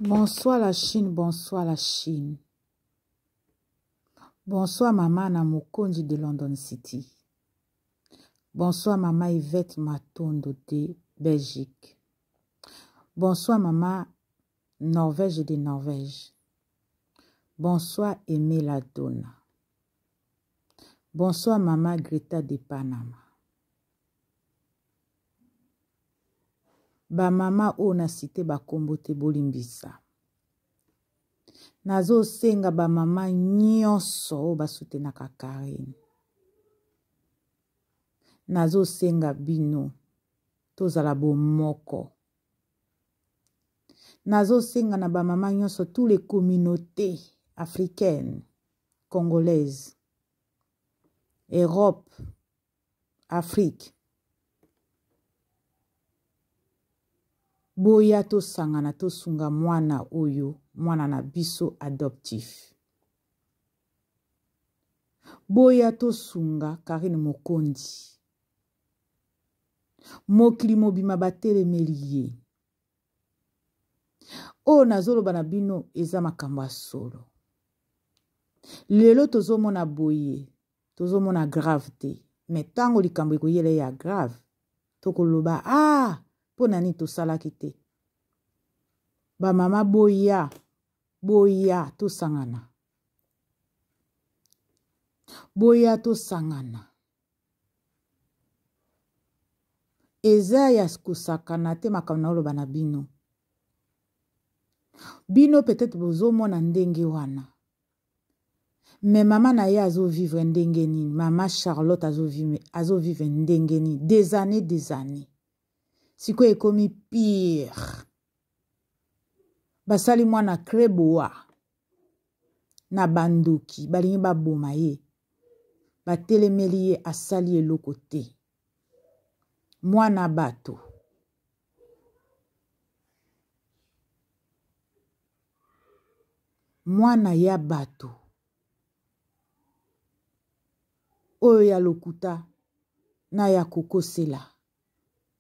Bonsoir la Chine, bonsoir la Chine. Bonsoir maman na Mokonji de London City. Bonsoir maman Yvette Matondo de Belgique. Bonsoir maman Norvège de Norvège. Bonsoir Aimé Ladona. Bonsoir maman Greta de Panama. Ba mama o na cité ba kombo te bolimbisa. Nazo senga ba mama nyonso o basutenaka Karine. Nazo senga bino tozala bomoko. Nazo senga na ba mama nyonso tous les communautés africaines, congolaises, Europe, Afrique. Boya to sangana to sunga mwana oyo, mwana na biso adoptif. Boya to sunga Karine Mokondi. Mokili mobima batele melie. O nazolo banabino eza makambo solo. Lelo tozomona boye, tozomona grave te. Mais tango likambo ekoyele ya grave, tokoloba pona ni tosalaki te. Ba mama boya to sangana. Boya to sangana. Eza ya kusakana te makambo na oloba na bino. Bino peut-être bozomona ndenge wana. Mais maman na ye azo vivre ndenge nini. Maman Charlotte azo vivre ndenge nini. Des années. Siko ekomi pire. Basali mwana kreboa. Na bandoki. Balingi baboma ye. Batelemeli ye asali eloko te. Mwana bato. Mwana ya bato. Oyo ya lokuta. Na ya kokosela.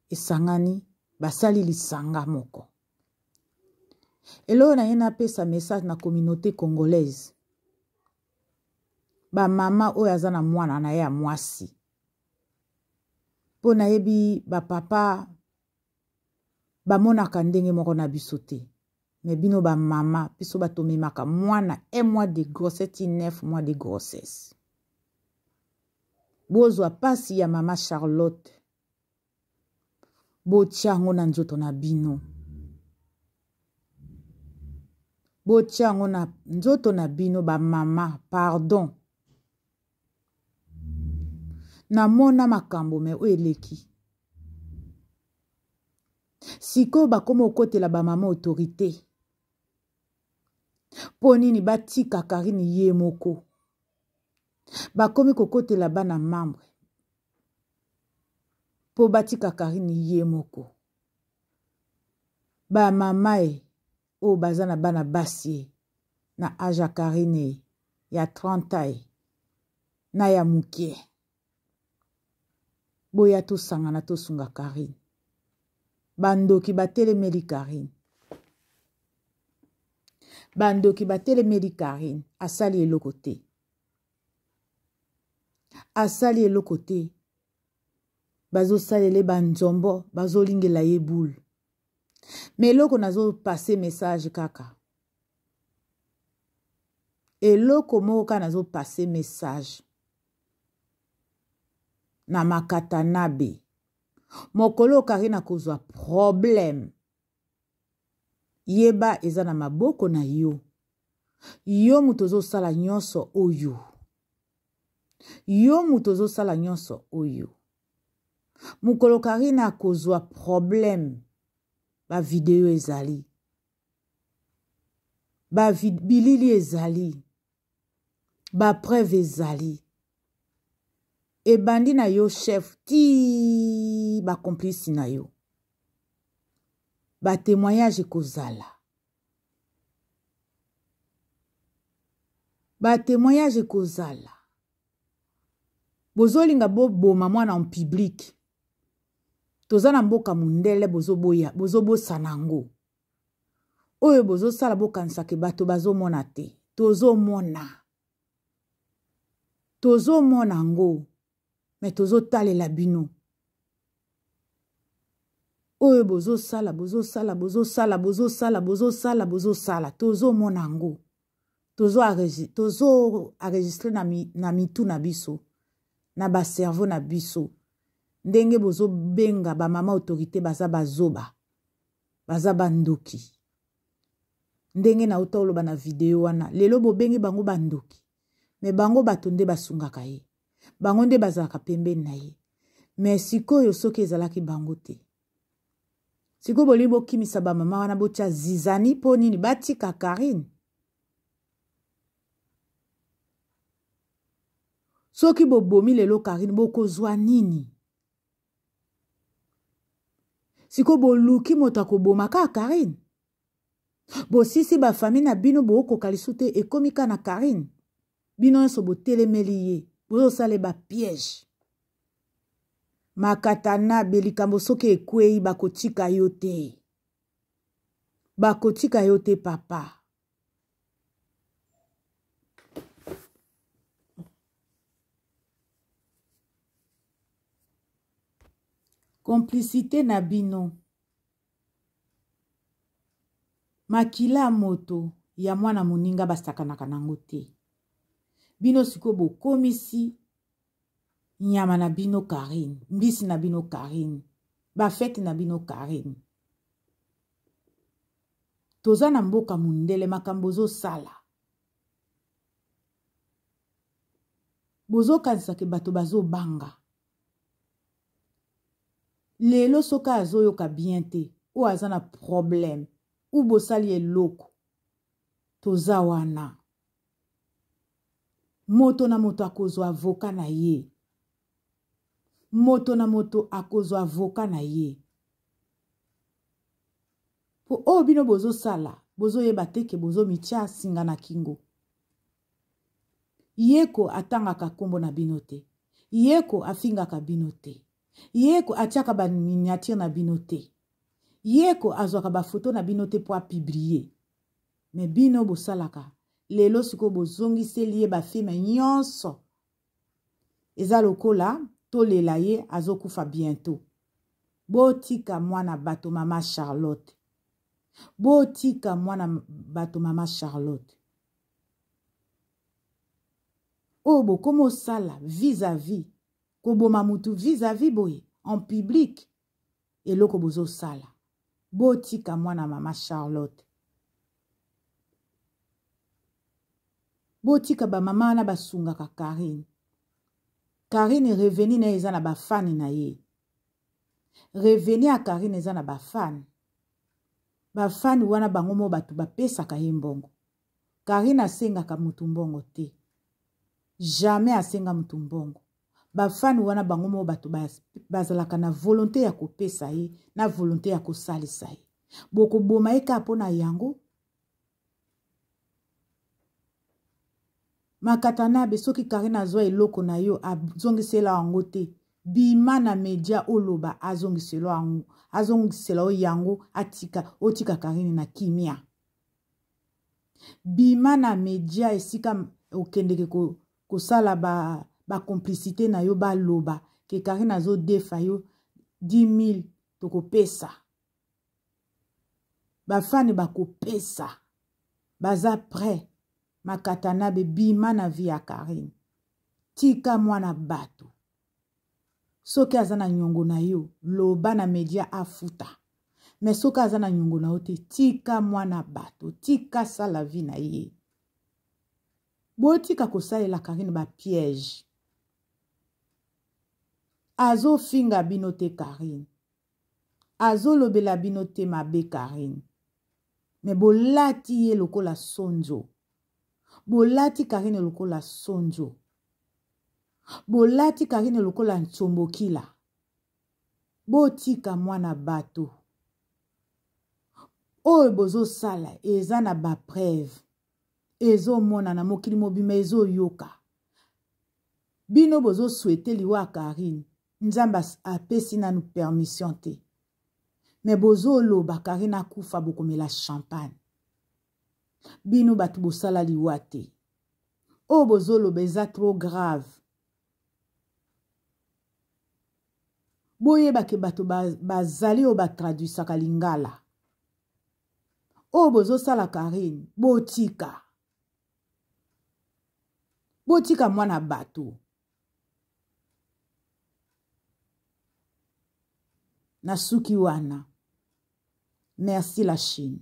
Esangani. Basali lisanga moko. Elo na yena pesa message na communauté congolaise. Ba mama oyo azana mwana na ya mwasi. Po na yebi ba papa ba monaka ndenge moko na biso te. Mais bino ba mama biso batomemaka mwana 1 mois de grossesse 9 mois de grossesse. Bozwa pasi ya mama Charlotte. Botiango na nzoto na bino. Botiango na nzoto na bino ba mama, pardon. Na mona makambo me o eleki. Siko bakoma okotela ba mama autorité. Ponini batika Karine ye moko. Bakomi kokotela bana membre. Po batika Karine ye moko. Ba mama o bazana bana basi na aja Karine ya 30 ans na ya mukie. Boya to sangana to sunga Karine. Bandoki batelemeli Karine. Bandoki batelemeli Karine. Asali eloko te. Asali eloko te. Bazo salele banzombo. Bazo lingela ye boule. Mais eloko nazo passer message kaka. Eloko moka nazo passer message. Na makatanabe. Mokolo Karine kozwa problème. Yeba eza na maboko na yo. Yo mutozo sala nyonso oyo. Yo mutozo sala nyonso oyo. Mokolo Karine kozwa problème. Ba video ezali. Ba bilili ezali. Ba preuve ezali. E bandi na yo chef ti ba complice na yo. Ba témoignage kozala. Ba témoignage kozala. Bozolinga boma mwana en public. Tozana mboka mundele bozoboya, bozobo sanango. oyo bozo sala bokanisa ke bato bazomona te. Tozomona ngo, mais tozotalela bino. Oyo bozosala. Tozomona ngo. Tozo enregistre na mitu na biso. Na ba cerveau na biso. Ndenge bozo benga ba mama autorité baza bazoba. Baza bandoki. Ndenge na utoloba na video wana. Lelo bo bengi bango bandoki. Me bango batonde basungaka ye. Bango nde bazalaka pembeni na ye. Me sikoyo soki ezalaki bango te. Siko boli bo kimisa ba mama wana bocha zizani po nini batika Karine. Soki bo bomi lelo Karine boko zwa nini. Siko bo luki motako boma ka Karine. Bo sisi ba famille na bino bo oko kalisute ekomika na Karine. Bino so bo telemeli ye. Bo sale ba piège. Makatana belikambo soki ekwei bakotika yote. Bakotika yote papa. Complicité na bino. Makila moto ya mwana moninga basakanaka nango te. Bino siko bo komisi nyama na bino Karine, mbisi na bino Karine, bafete na bino Karine. Toza na mboka mundele makambo zo sala. Bozo kanisa ke bato bazo banga. Lelo soka azo yoka bien te, ou azana problème, ou bosali eloko. Toza wana. Moto na moto akozo avoka na ye. Moto na moto akozo avoka na ye. Po o bino bozo sala, bozo yeba teke bozo mitia singa na kingo. Yeko atangaka kombo na bino te. Yeko afingaka bino te. Yeko atiaka ba miniature na bino te. Yeko azwaka ba photo na bino te po a publier. Me bino bosalaka. Lelo siko bozongise liye ba filme nyonso. Eza lokola tolela ye azokufa bientôt. Botika mwana bato mama Charlotte. Botika mwana bato mama Charlotte. Obo komo sala vis-à-vis. Koboma mutu vis-à-vis boye en public. Eloko bozo sala. Botika mwana mama Charlotte. Botika ba mama na basungaka Karine. Karine reveni na eza na ba fan na ye. Reveni a Karine eza na ba fan. Ba fan wana bango mo batu ba pesaka ye mbongo. Karine asengaka mutu mbongo te. Jamais asenga mutu mbongo. Ba fan wana bango mo batu bazalaka na volonté ya kopesa ye, na volonté ya kosalisa ye. Boko boma eka pona yango. Makatana besoki Karine azwa eloko na yo azongisela yango te. Bima na media oloba azongisela yango otika Karine na kimia. Bima na media esika okendeke kosala ba complicité na yo ba loba ke Karine azo defa yo 10,000 toko pesa. Ba fani bako pesa. Baza prêt. Makatana be bima na vie ya Karine. Tika mwana bato. Soki azana nyongo na yo, loba na media afuta. Mais soki azana nyongo na yo te, tika mwana bato. Tika sala vie na ye. Botika kosalela Karine ba piège. Azo finga bino te Karine. Azo lobela bino te mabe Karine. Mais bolati ye lokola sonjo. Bolati Karine lokola sonjo. Bolati Karine lokola nchombokila. Botika mwana bato. Oyo bozo sala eza na ba preuve. Ezo mona na mokili mobima ezo yoka. Bino bozo souhaiter liwa Karine. Nzamba apesi na nous permission te. Mais bozo loba Karine akufa bokomela champagne. bino bato bosala liwa te oyo bozoloba eza trop grave boyebake bato bazali oyo batraduisaka lingala oyo bozosala Karine botika mwana bato na suki wana. Merci la Chine.